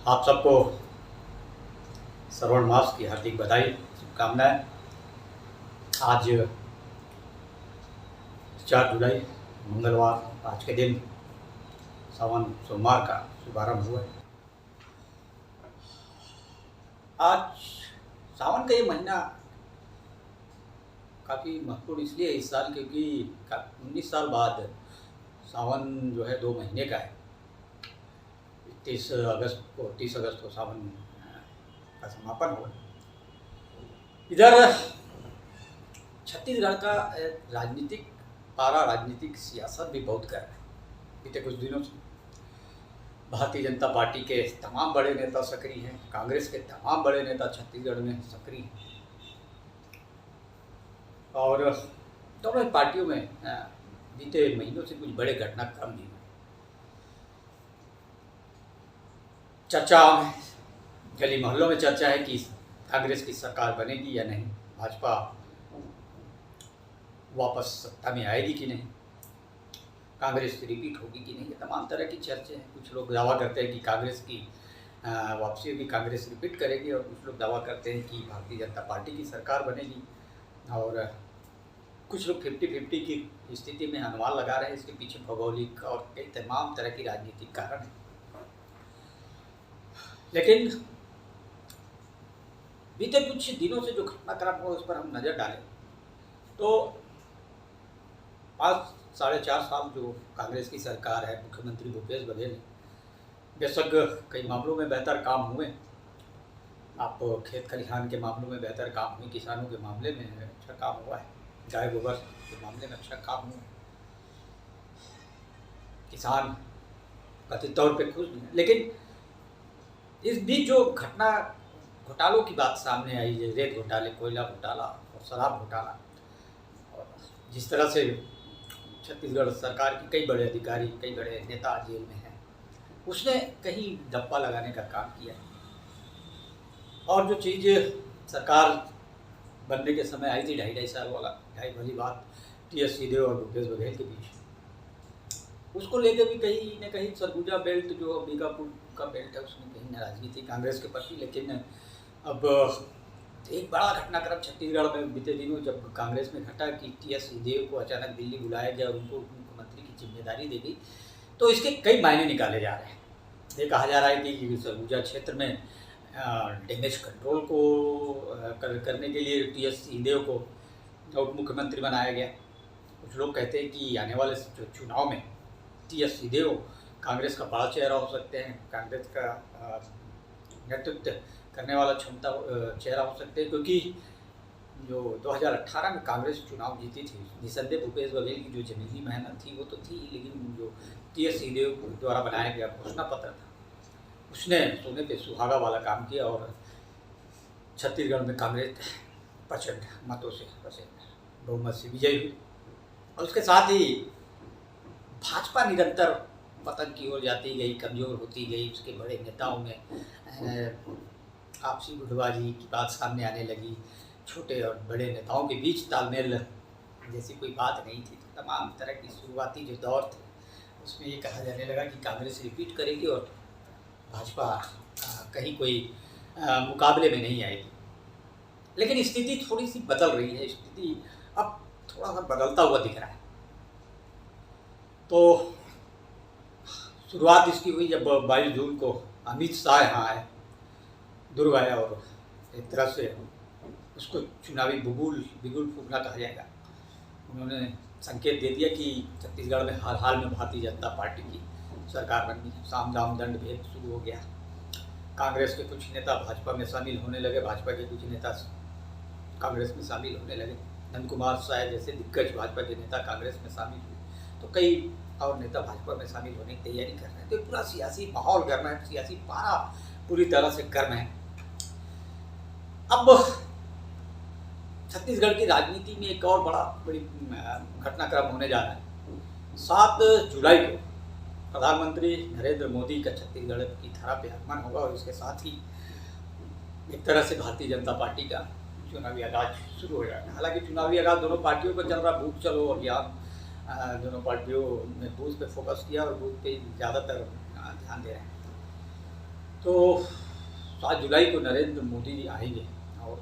आप सबको श्रावण मास की हार्दिक बधाई, शुभकामनाएं। आज 4 जुलाई मंगलवार, आज के दिन सावन सोमवार का शुभारंभ हुआ है। आज सावन का ये महीना काफ़ी महत्वपूर्ण इसलिए इस साल क्योंकि 19 साल बाद सावन जो है 2 महीने का है। 30 अगस्त को सावन का समापन हुआ। इधर छत्तीसगढ़ का राजनीतिक पारा, राजनीतिक सियासत भी बहुत गर्म है। बीते कुछ दिनों से भारतीय जनता पार्टी के तमाम बड़े नेता सक्रिय हैं, कांग्रेस के तमाम बड़े नेता छत्तीसगढ़ में सक्रिय हैं और दोनों ही पार्टियों में बीते महीनों से कुछ बड़े घटनाक्रम भी हुए। चर्चा में गली मोहल्लों में चर्चा है कि कांग्रेस की सरकार बनेगी या नहीं, भाजपा वापस सत्ता में आएगी कि नहीं, कांग्रेस रिपीट होगी कि नहीं। ये तमाम तरह की चर्चे हैं। कुछ लोग दावा करते हैं कि कांग्रेस की वापसी होगी, कांग्रेस रिपीट करेगी, और कुछ लोग दावा करते हैं कि भारतीय जनता पार्टी की सरकार बनेगी, और कुछ लोग 50-50 की स्थिति में अनुमान लगा रहे हैं। इसके पीछे भौगोलिक और कई तमाम तरह की राजनीतिक कारण हैं। लेकिन बीते कुछ दिनों से जो घटनाक्रम हुआ उस पर हम नज़र डालें तो 5-4.5 साल जो कांग्रेस की सरकार है, मुख्यमंत्री भूपेश बघेल ने बेशक कई मामलों में बेहतर काम हुए। आप खेत खलिहान के मामलों में बेहतर काम हुए, किसानों के मामले में अच्छा काम हुआ है, गाय गोबर के मामले में अच्छा काम हुआ, किसान कथित तौर पे खुश हैं। लेकिन इस बीच जो घोटालों की बात सामने आई, जैसे रेत घोटाले, कोयला घोटाला और शराब घोटाला, और जिस तरह से छत्तीसगढ़ सरकार के कई बड़े अधिकारी, कई बड़े नेता जेल में हैं, उसने कहीं दप्पा लगाने का काम किया। और जो चीज़ सरकार बनने के समय आई थी 2.5 साल वाली बात, टी.एस. सिंहदेव और भूपेश बघेल के बीच, उसको लेकर भी कहीं न कहीं सरगुजा बेल्ट जो अंबिकापुर का बेल्ट है उसमें कहीं नाराजगी थी कांग्रेस के प्रति। लेकिन अब एक बड़ा घटनाक्रम छत्तीसगढ़ में बीते दिनों जब कांग्रेस में घटा कि टी.एस. सिंहदेव को अचानक दिल्ली बुलाया गया और उनको मुख्यमंत्री की जिम्मेदारी दे दी, तो इसके कई मायने निकाले जा रहे हैं। ये कहा जा रहा है कि सरगुजा क्षेत्र में डैमेज कंट्रोल को करने के लिए टी.एस. सिंहदेव को उप मुख्यमंत्री बनाया गया। कुछ लोग कहते हैं कि आने वाले चुनाव में टी.एस. सिंहदेव कांग्रेस का बड़ा चेहरा हो सकते हैं, कांग्रेस का नेतृत्व करने वाला चेहरा हो सकते हैं, क्योंकि जो 2018 में कांग्रेस चुनाव जीती थी, निसंदेह भूपेश बघेल की जो जमीनी मेहनत थी वो तो थी, लेकिन जो टी.एस. सिंहदेव द्वारा बनाया गया घोषणा पत्र था उसने सोने पे सुहागा वाला काम किया और छत्तीसगढ़ में कांग्रेस प्रचंड मतों से बहुमत से विजयी हुई। और उसके साथ ही भाजपा निरंतर पतन की ओर जाती गई, कमज़ोर होती गई। उसके बड़े नेताओं में आपसी गुटबाजी की बात सामने आने लगी, छोटे और बड़े नेताओं के बीच तालमेल जैसी कोई बात नहीं थी। तो तमाम तरह की शुरुआती जो दौर थे उसमें ये कहा जाने लगा कि कांग्रेस रिपीट करेगी और भाजपा कहीं कोई मुकाबले में नहीं आएगी। लेकिन स्थिति थोड़ी सी बदल रही है, स्थिति अब थोड़ा सा बदलता हुआ दिख रहा है। तो शुरुआत इसकी हुई जब 22 जून को अमित शाह यहाँ आए, दुर्ग आया, और एक तरह से उसको चुनावी बिगुल फूकना कहा जाएगा। उन्होंने संकेत दे दिया कि छत्तीसगढ़ में हाल में भारतीय जनता पार्टी की सरकार बननी है। साम दाम दंड भेद शुरू हो गया। कांग्रेस के कुछ नेता भाजपा में शामिल होने लगे, भाजपा के कुछ नेता कांग्रेस में शामिल होने लगे। नंद कुमार साय जैसे दिग्गज भाजपा के नेता कांग्रेस में शामिल हुए, तो कई और नेता भाजपा में शामिल होने की तैयारी कर रहे हैं। तो पूरा सियासी माहौल गर्म है, सियासी पारा पूरी तरह से गर्म है। अब छत्तीसगढ़ की राजनीति में एक और बड़ी घटनाक्रम होने जा रहा है। 7 जुलाई को प्रधानमंत्री नरेंद्र मोदी का छत्तीसगढ़ की धरा पे आगमन होगा, और इसके साथ ही एक तरह से भारतीय जनता पार्टी का चुनावी आगाज शुरू हो जाएगा। हालांकि चुनावी आगाज दोनों पार्टियों का चल रहा, बूथ चलो अभियान दोनों पार्टियों ने बूथ पे फोकस किया और बूथ पे ज़्यादातर ध्यान दे रहे हैं। तो 7 जुलाई को नरेंद्र मोदी जी आएंगे और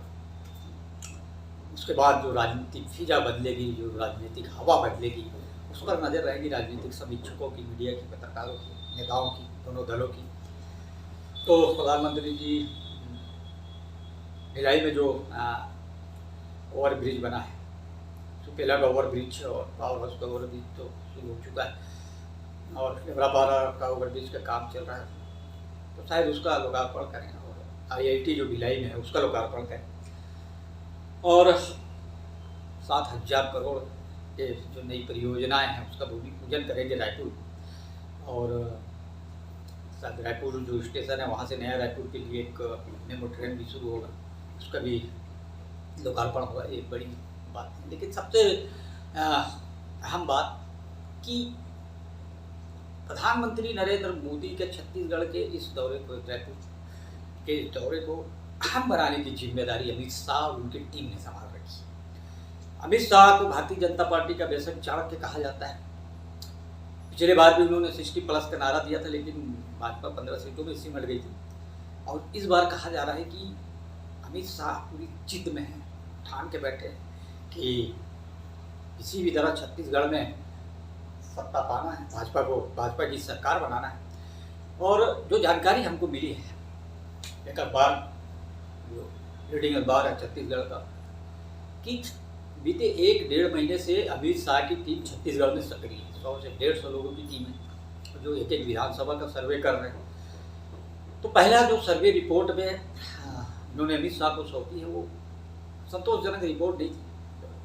उसके बाद जो राजनीतिक फिजा बदलेगी, जो राजनीतिक हवा बदलेगी, उस पर नज़र रहेगी राजनीतिक समीक्षकों की, मीडिया की, पत्रकारों की, नेताओं की, दोनों दलों की। तो प्रधानमंत्री जी भिलाई में जो ओवर ब्रिज बना है, सुपेला का ओवर ब्रिज और पावर हाउस का ओवर ब्रिज तो शुरू हो चुका है और लेबरापारा का ओवर ब्रिज का काम चल रहा है, तो शायद उसका लोकार्पण करें और IIT जो भिलाई में है उसका लोकार्पण करें और 7,000 करोड़ के जो नई परियोजनाएं हैं उसका भूमि पूजन करेंगे रायपुर। और शायद रायपुर जो स्टेशन है वहाँ से नया रायपुर के लिए एक मेमो ट्रेन भी शुरू होगा, उसका भी लोकार्पण होगा। ये बड़ी बात है, लेकिन सबसे अहम बात कि प्रधानमंत्री नरेंद्र मोदी के छत्तीसगढ़ के इस दौरे को, रायपुर के इस दौरे को अहम बनाने की जिम्मेदारी अमित शाह और उनकी टीम ने संभाल रखी। अमित शाह को भारतीय जनता पार्टी का बेशक चाणक्य कहा जाता है। पिछले बार भी उन्होंने 60+ का नारा दिया था, लेकिन भाजपा 15 सीटों में सिमट गई थी। और इस बार कहा जा रहा है कि अमित शाह पूरी जिद में है, ठान के बैठे हैं कि किसी भी तरह छत्तीसगढ़ में सत्ता पाना है, भाजपा की सरकार बनाना है। और जो जानकारी हमको मिली है, एक अखबार जो लीडिंग अखबार है छत्तीसगढ़ का, कि बीते 1-1.5 महीने से अमित शाह की टीम छत्तीसगढ़ में सक्रिय है। 100 से 150 लोगों की टीम है जो एक विधानसभा का सर्वे कर रहे हैं। तो पहला जो सर्वे रिपोर्ट में उन्होंने अमित शाह को सौंपी है वो संतोषजनक रिपोर्ट नहीं थी,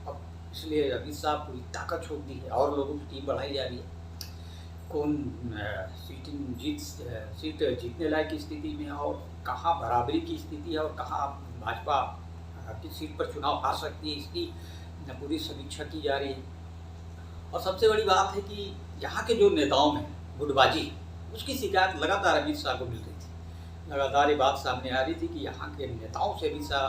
अब इसलिए अमित शाह पूरी ताकत छोड़ दी है और लोगों की टीम बढ़ाई जा रही है। कौन सीट जीतने लायक की स्थिति में है और कहाँ बराबरी की स्थिति है और कहाँ भाजपा किस सीट पर चुनाव हार सकती है, इसकी पूरी समीक्षा की जा रही है। और सबसे बड़ी बात है कि यहाँ के जो नेताओं में गुटबाजी, उसकी शिकायत लगातार अमित शाह को मिल रही थी। लगातार ये बात सामने आ रही थी कि यहाँ के नेताओं से अमित शाह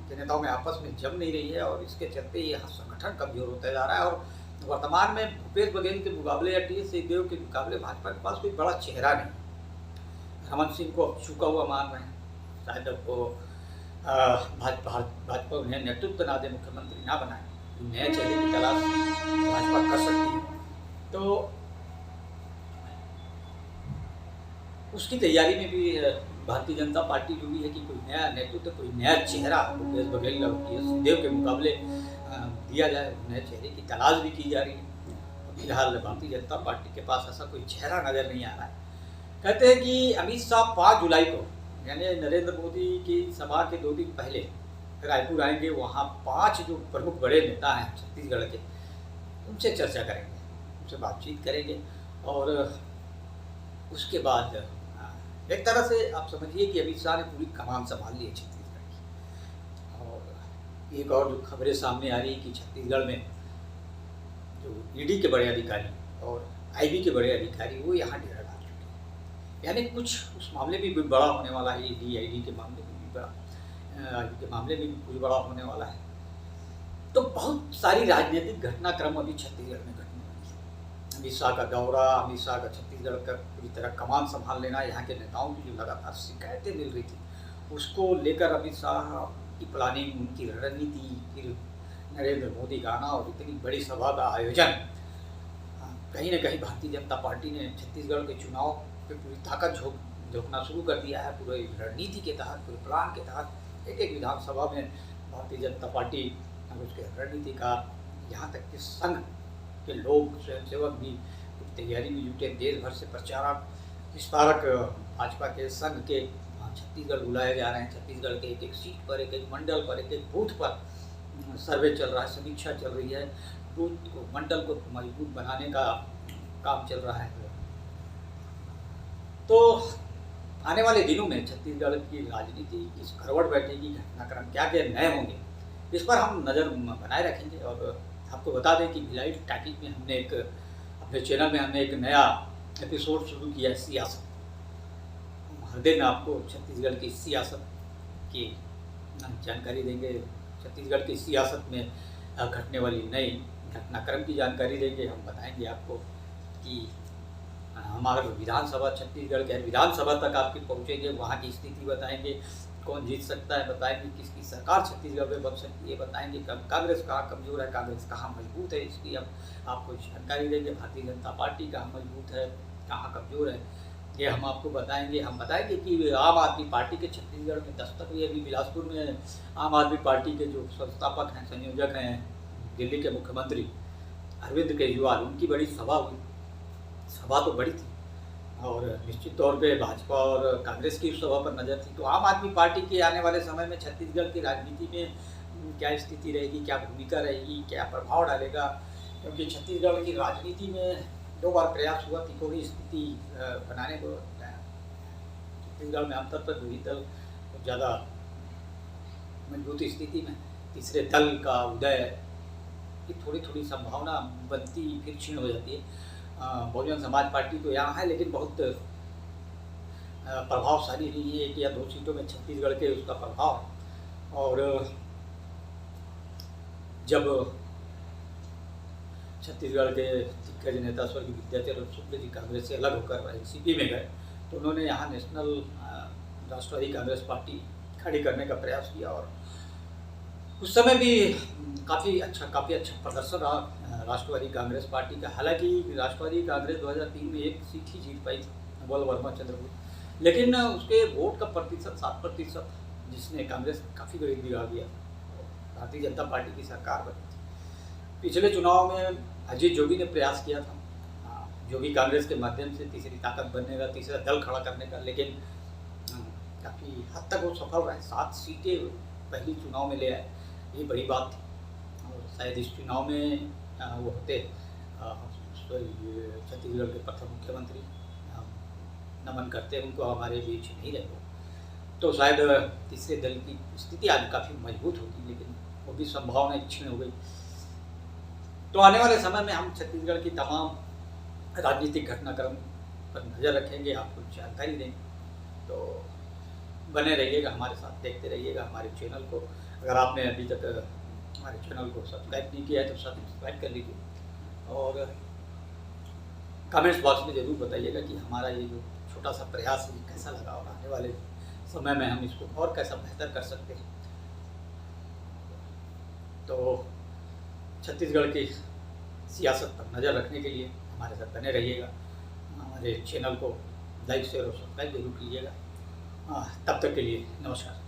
के नेताओं में आपस में जम नहीं रही है और इसके चलते यहाँ संगठन कमजोर होता जा रहा है। और वर्तमान में भूपेश बघेल के मुकाबले या टी एस सिंहदेव के मुकाबले भाजपा के पास कोई बड़ा चेहरा नहीं। रमन सिंह को अब चूका हुआ मान रहे हैं, शायद अब वो भाजपा उन्हें नेतृत्व ना दे, मुख्यमंत्री ना बनाए, नए चेहरे की तलाश भाजपा कर सकती है। तो उसकी तैयारी में भी भारतीय जनता पार्टी जुड़ी है कि कोई नया नेतृत्व, कोई नया चेहरा भूपेश बघेल और टी एस सिंहदेव के मुकाबले दिया जाए। नए चेहरे की तलाश भी की जा रही है। फिलहाल भारतीय जनता पार्टी के पास ऐसा कोई चेहरा नजर नहीं आ रहा है। कहते हैं कि अमित शाह 5 जुलाई को, यानी नरेंद्र मोदी की सभा के 2 दिन पहले रायपुर आएंगे। वहाँ 5 जो प्रमुख बड़े नेता हैं छत्तीसगढ़ के, उनसे चर्चा करेंगे, उनसे बातचीत करेंगे और उसके बाद एक तरह से आप समझिए कि अमित शाह ने पूरी कमान संभाल ली है छत्तीसगढ़ की। और एक और जो खबरें सामने आ रही है कि छत्तीसगढ़ में जो ईडी के बड़े अधिकारी और IB के बड़े अधिकारी वो यहाँ डेरा डाल चुके हैं, यानी कुछ उस मामले में भी बड़ा होने वाला है। ईडी IB के मामले में भी कुछ बड़ा होने वाला है। तो बहुत सारी राजनीतिक घटनाक्रम अभी छत्तीसगढ़ में घटने वाली है। अमित शाह का दौरा, अमित शाह का छत्तीसगढ़ का पूरी तरह कमान संभाल लेना, यहाँ के नेताओं की जो लगातार शिकायतें मिल रही थी उसको लेकर अमित शाह की प्लानिंग, उनकी रणनीति, फिर नरेंद्र मोदी का आना और इतनी बड़ी सभा का आयोजन, कहीं ना कहीं भारतीय जनता पार्टी ने छत्तीसगढ़ के चुनाव पे पूरी ताकत झोंकना शुरू कर दिया है। पूरे रणनीति के तहत, पूरे प्लान के तहत एक विधानसभा में भारतीय जनता पार्टी और उसके रणनीतिकार, यहाँ तक कि संघ के लोग, स्वयंसेवक भी तैयारी में जुटे। देश भर से प्रचारक, विस्तारक भाजपा के संघ के छत्तीसगढ़ बुलाए जा रहे हैं। छत्तीसगढ़ के एक सीट पर, एक मंडल पर, एक बूथ पर सर्वे चल रहा है, समीक्षा चल रही है, बूथ को, मंडल को मजबूत बनाने का काम चल रहा है। तो आने वाले दिनों में छत्तीसगढ़ की राजनीति किस करवट बैठेगी, घटनाक्रम क्या क्या नए होंगे, इस पर हम नज़र बनाए रखेंगे। और आपको बता दें कि भिलाई टॉकीज में हमने अपने चैनल में हमने एक नया एपिसोड शुरू किया है, सियासत। हम हर दिन आपको छत्तीसगढ़ की सियासत की जानकारी देंगे, छत्तीसगढ़ की सियासत में घटने वाली नई घटनाक्रम की जानकारी देंगे। हम बताएंगे आपको कि हम अगर विधानसभा छत्तीसगढ़ के विधानसभा तक आपकी पहुँचेंगे, वहाँ की स्थिति बताएंगे, कौन जीत सकता है बताएंगे, किसकी सरकार छत्तीसगढ़ में बन सकती है बताएंगे, कांग्रेस कहाँ कमज़ोर है, कांग्रेस कहाँ मजबूत है, इसकी हम आपको जानकारी देंगे। भारतीय जनता पार्टी कहाँ मजबूत है, कहाँ कमज़ोर है, ये हम आपको बताएंगे। हम बताएंगे कि आम आदमी पार्टी के छत्तीसगढ़ में दस्तक हुई। अभी बिलासपुर में आम आदमी पार्टी के जो संस्थापक हैं, संयोजक हैं, दिल्ली के मुख्यमंत्री अरविंद केजरीवाल, उनकी बड़ी सभा हुई। सभा तो बड़ी थी और निश्चित तौर पे भाजपा और कांग्रेस की उस सभा पर नज़र थी। तो आम आदमी पार्टी के आने वाले समय में छत्तीसगढ़ की राजनीति में क्या स्थिति रहेगी, क्या भूमिका रहेगी, क्या प्रभाव डालेगा, क्योंकि छत्तीसगढ़ की राजनीति में 2 बार प्रयास हुआ तिकोनी स्थिति बनाने को। छत्तीसगढ़ में आमतौर पर 2 ही दल बहुत ज़्यादा मजबूत स्थिति में, तीसरे दल का उदय की थोड़ी थोड़ी संभावना बनती फिर क्षीण हो जाती है। बहुजन समाज पार्टी तो यहाँ है, लेकिन बहुत प्रभावशाली रही है, 1 या 2 सीटों में छत्तीसगढ़ के उसका प्रभाव। और जब छत्तीसगढ़ के दिग्गज नेता स्वर्गीय विद्याचरण शुक्ल जी कांग्रेस से अलग होकर एनसीपी में गए, तो उन्होंने यहाँ नेशनल राष्ट्रवादी कांग्रेस पार्टी खड़ी करने का प्रयास किया और उस समय भी काफ़ी अच्छा प्रदर्शन रहा राष्ट्रवादी कांग्रेस पार्टी का। हालांकि राष्ट्रवादी कांग्रेस 2003 में 1 सीट ही जीत पाई थी, बल वर्मा चंद्रपुर, लेकिन उसके वोट का प्रतिशत 7%, जिसने कांग्रेस काफ़ी गरीब बिगाड़ दिया। भारतीय जनता पार्टी की सरकार बनी थी। पिछले चुनाव में अजीत जोगी ने प्रयास किया था, जोगी कांग्रेस के माध्यम से तीसरी ताकत बनने का, तीसरा दल खड़ा करने का, लेकिन काफ़ी हद तक वो सफल रहे। 7 सीटें पहली चुनाव में ले आए, ये बड़ी बात थी। और शायद इस चुनाव में वो होते छत्तीसगढ़ के प्रथम मुख्यमंत्री, नमन करते हैं उनको, हमारे बीच नहीं रहे वो, तो शायद तीसरे दल की स्थिति आज काफ़ी मजबूत होती, लेकिन वो भी संभावना क्षीण हो गई। तो आने वाले समय में हम छत्तीसगढ़ की तमाम राजनीतिक घटनाक्रम पर नज़र रखेंगे, आपको जानकारी देंगे। तो बने रहिएगा हमारे साथ, देखते रहिएगा हमारे चैनल को। अगर आपने अभी तक हमारे चैनल को सब्सक्राइब नहीं किया है तो सब्सक्राइब कर लीजिए और कमेंट्स बॉक्स में ज़रूर बताइएगा कि हमारा ये जो छोटा सा प्रयास है कैसा लगा और आने वाले समय में हम इसको और कैसा बेहतर कर सकते हैं। तो छत्तीसगढ़ की सियासत पर नज़र रखने के लिए हमारे साथ बने रहिएगा। हमारे चैनल को लाइक शेयर और सब्सक्राइब जरूर कीजिएगा। तब तक के लिए नमस्कार।